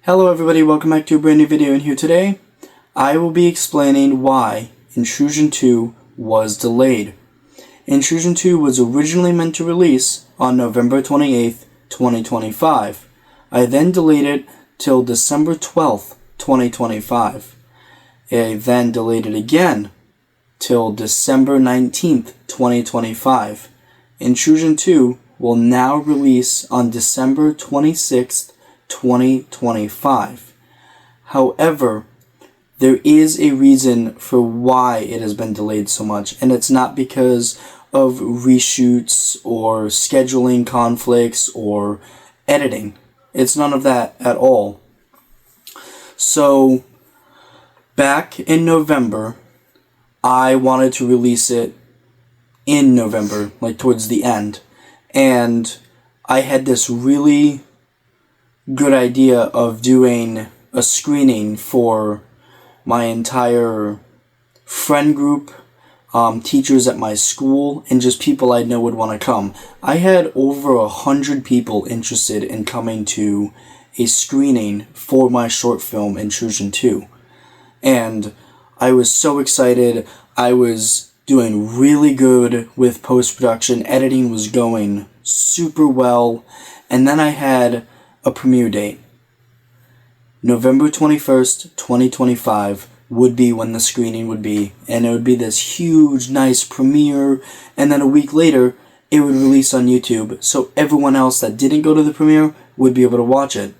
Hello everybody, welcome back to a brand new video, and here today I will be explaining why Intrusion 2 was delayed. Intrusion 2 was originally meant to release on November 28th, 2025. I then delayed it till December 12th, 2025. I then delayed it again till December 19th, 2025. Intrusion 2 will now release on December 26th, 2025. However, there is a reason for why it has been delayed so much, and it's not because of reshoots or scheduling conflicts or editing. It's none of that at all. So, back in November, I wanted to release it in November, like towards the end, and I had this really good idea of doing a screening for my entire friend group, teachers at my school, and just people I know would want to come. I had over 100 people interested in coming to a screening for my short film Intrusion 2. And I was so excited. I was doing really good with post-production. Editing was going super well. And then I had a premiere date. November 21st, 2025 would be when the screening would be, and it would be this huge, nice premiere, and then a week later, it would release on YouTube, so everyone else that didn't go to the premiere would be able to watch it.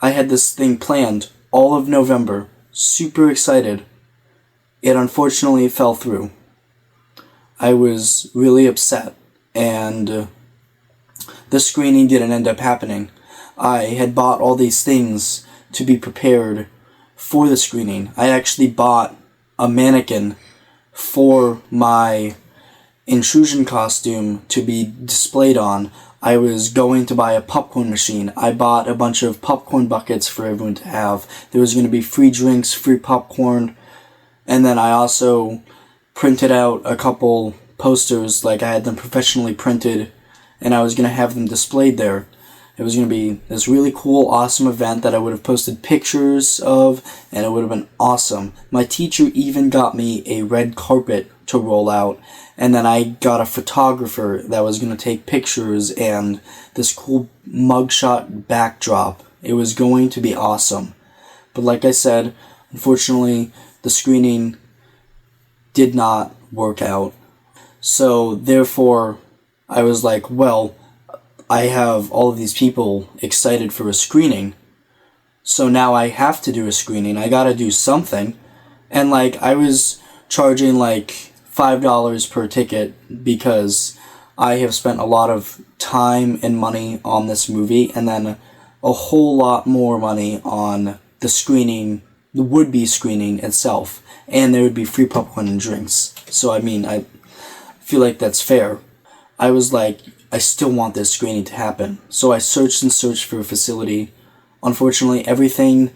I had this thing planned all of November, super excited. It unfortunately fell through. I was really upset, and the screening didn't end up happening. I had bought all these things to be prepared for the screening. I actually bought a mannequin for my intrusion costume to be displayed on. I was going to buy a popcorn machine. I bought a bunch of popcorn buckets for everyone to have. There was going to be free drinks, free popcorn, and then I also printed out a couple posters, like I had them professionally printed, and I was going to have them displayed there. It was going to be this really cool, awesome event that I would have posted pictures of, and it would have been awesome. My teacher even got me a red carpet to roll out, and then I got a photographer that was going to take pictures and this cool mugshot backdrop. It was going to be awesome. But like I said, unfortunately, the screening did not work out. So therefore, I was like, well, I have all of these people excited for a screening, so now I have to do a screening. I gotta do something. And like, I was charging like $5 per ticket because I have spent a lot of time and money on this movie, and then a whole lot more money on the screening, the would-be screening itself, and there would be free popcorn and drinks. So I mean, I feel like that's fair. I was like, I still want this screening to happen. So I searched and searched for a facility. Unfortunately, everything,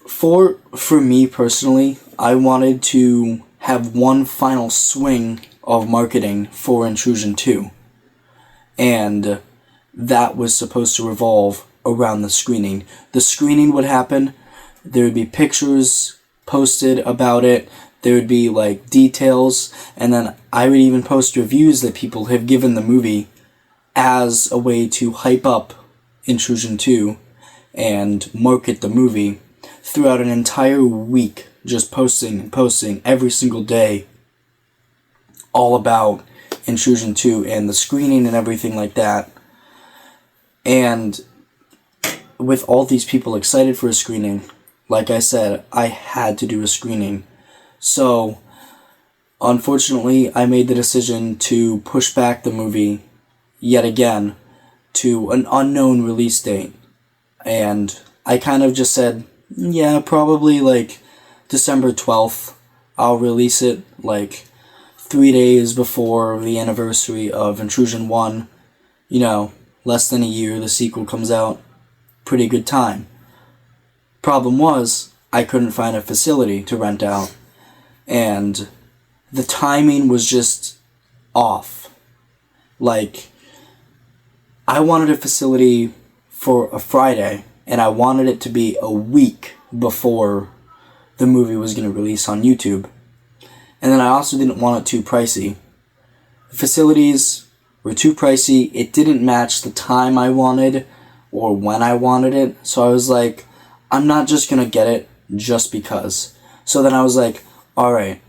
for me personally, I wanted to have one final swing of marketing for Intrusion 2. And that was supposed to revolve around the screening. The screening would happen, there would be pictures posted about it, there would be like details, and then I would even post reviews that people have given the movie as a way to hype up Intrusion 2 and market the movie throughout an entire week, just posting and posting every single day all about Intrusion 2 and the screening and everything like that. And with all these people excited for a screening, like I said, I had to do a screening. So, unfortunately, I made the decision to push back the movie yet again to an unknown release date. And I kind of just said, yeah, probably like December 12th, I'll release it like 3 days before the anniversary of Intrusion 1. You know, less than a year, the sequel comes out. Pretty good time. Problem was, I couldn't find a facility to rent out. And the timing was just off. Like, I wanted a facility for a Friday, and I wanted it to be a week before the movie was going to release on YouTube. And then I also didn't want it too pricey. The facilities were too pricey. It didn't match the time I wanted or when I wanted it. So I was like, I'm not just going to get it just because. So then I was like, alright,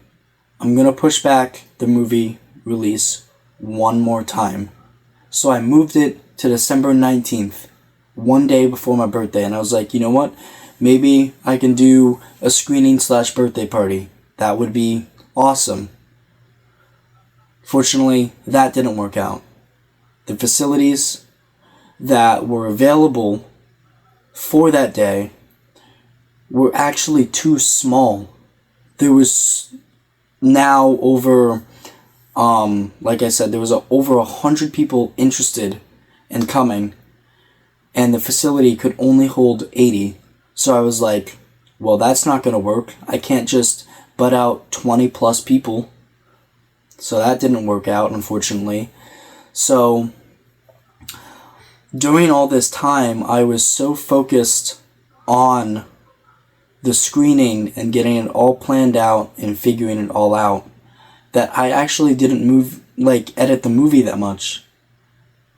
I'm going to push back the movie release one more time. So I moved it to December 19th, one day before my birthday. And I was like, you know what? Maybe I can do a screening/birthday party. That would be awesome. Fortunately, that didn't work out. The facilities that were available for that day were actually too small. There was now over, like I said, there was over 100 people interested in coming, and the facility could only hold 80. So I was like, well, that's not going to work. I can't just butt out 20 plus people. So that didn't work out, unfortunately. So during all this time, I was so focused on the screening and getting it all planned out and figuring it all out that I actually didn't edit the movie that much,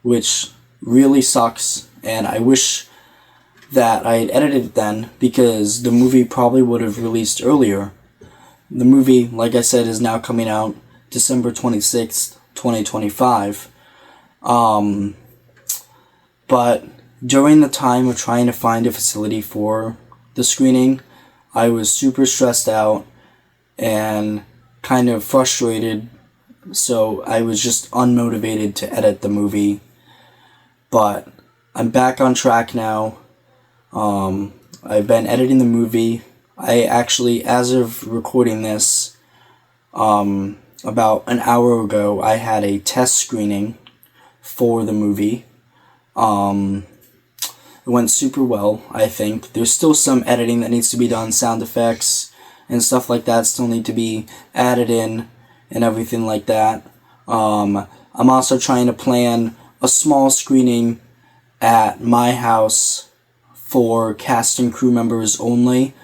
which really sucks. And I wish that I had edited it then, because the movie probably would have released earlier. The movie, like I said, is now coming out December 26th, 2025. But during the time of trying to find a facility for the screening, I was super stressed out and kind of frustrated, so I was just unmotivated to edit the movie. But I'm back on track now. I've been editing the movie. I actually, as of recording this, about an hour ago, I had a test screening for the movie. It went super well, I think. There's still some editing that needs to be done, sound effects and stuff like that still need to be added in and everything like that. I'm also trying to plan a small screening at my house for cast and crew members only.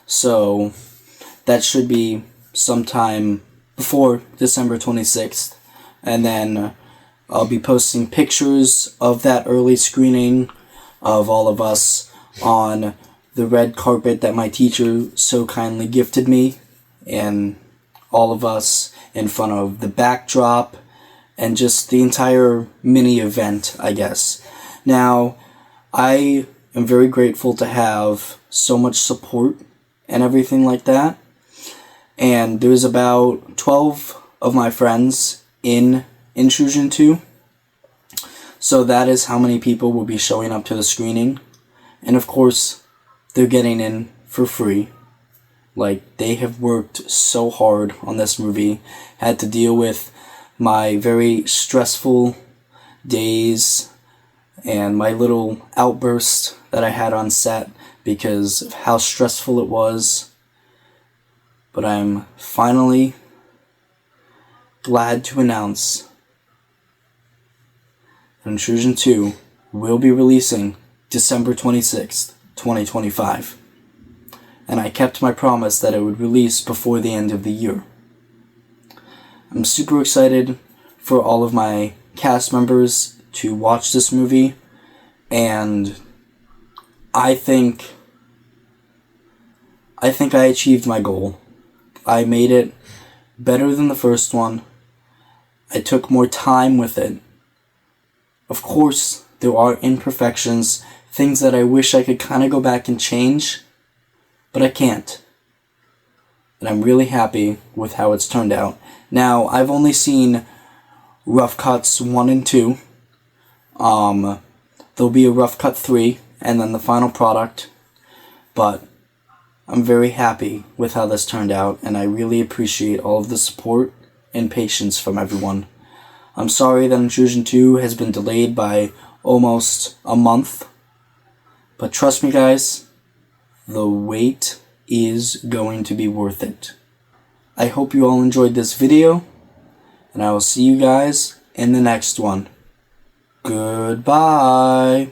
So that should be sometime before December 26th. And then I'll be posting pictures of that early screening of all of us on the red carpet that my teacher so kindly gifted me, and all of us in front of the backdrop and just the entire mini event, I guess. Now, I am very grateful to have so much support and everything like that. And there's about 12 of my friends in Intrusion 2. So that is how many people will be showing up to the screening. And of course, they're getting in for free. Like, they have worked so hard on this movie. Had to deal with my very stressful days and my little outburst that I had on set because of how stressful it was. But I'm finally glad to announce that Intrusion 2 will be releasing December 26th, 2025. And I kept my promise that it would release before the end of the year. I'm super excited for all of my cast members to watch this movie, and I think I achieved my goal. I made it better than the first one. I took more time with it. Of course, there are imperfections, things that I wish I could kind of go back and change, but I can't. And I'm really happy with how it's turned out. Now, I've only seen rough cuts 1 and 2. There'll be a rough cut 3, and then the final product. But I'm very happy with how this turned out, and I really appreciate all of the support and patience from everyone. I'm sorry that Intrusion 2 has been delayed by almost a month, but trust me guys, the wait is going to be worth it. I hope you all enjoyed this video, and I will see you guys in the next one. Goodbye.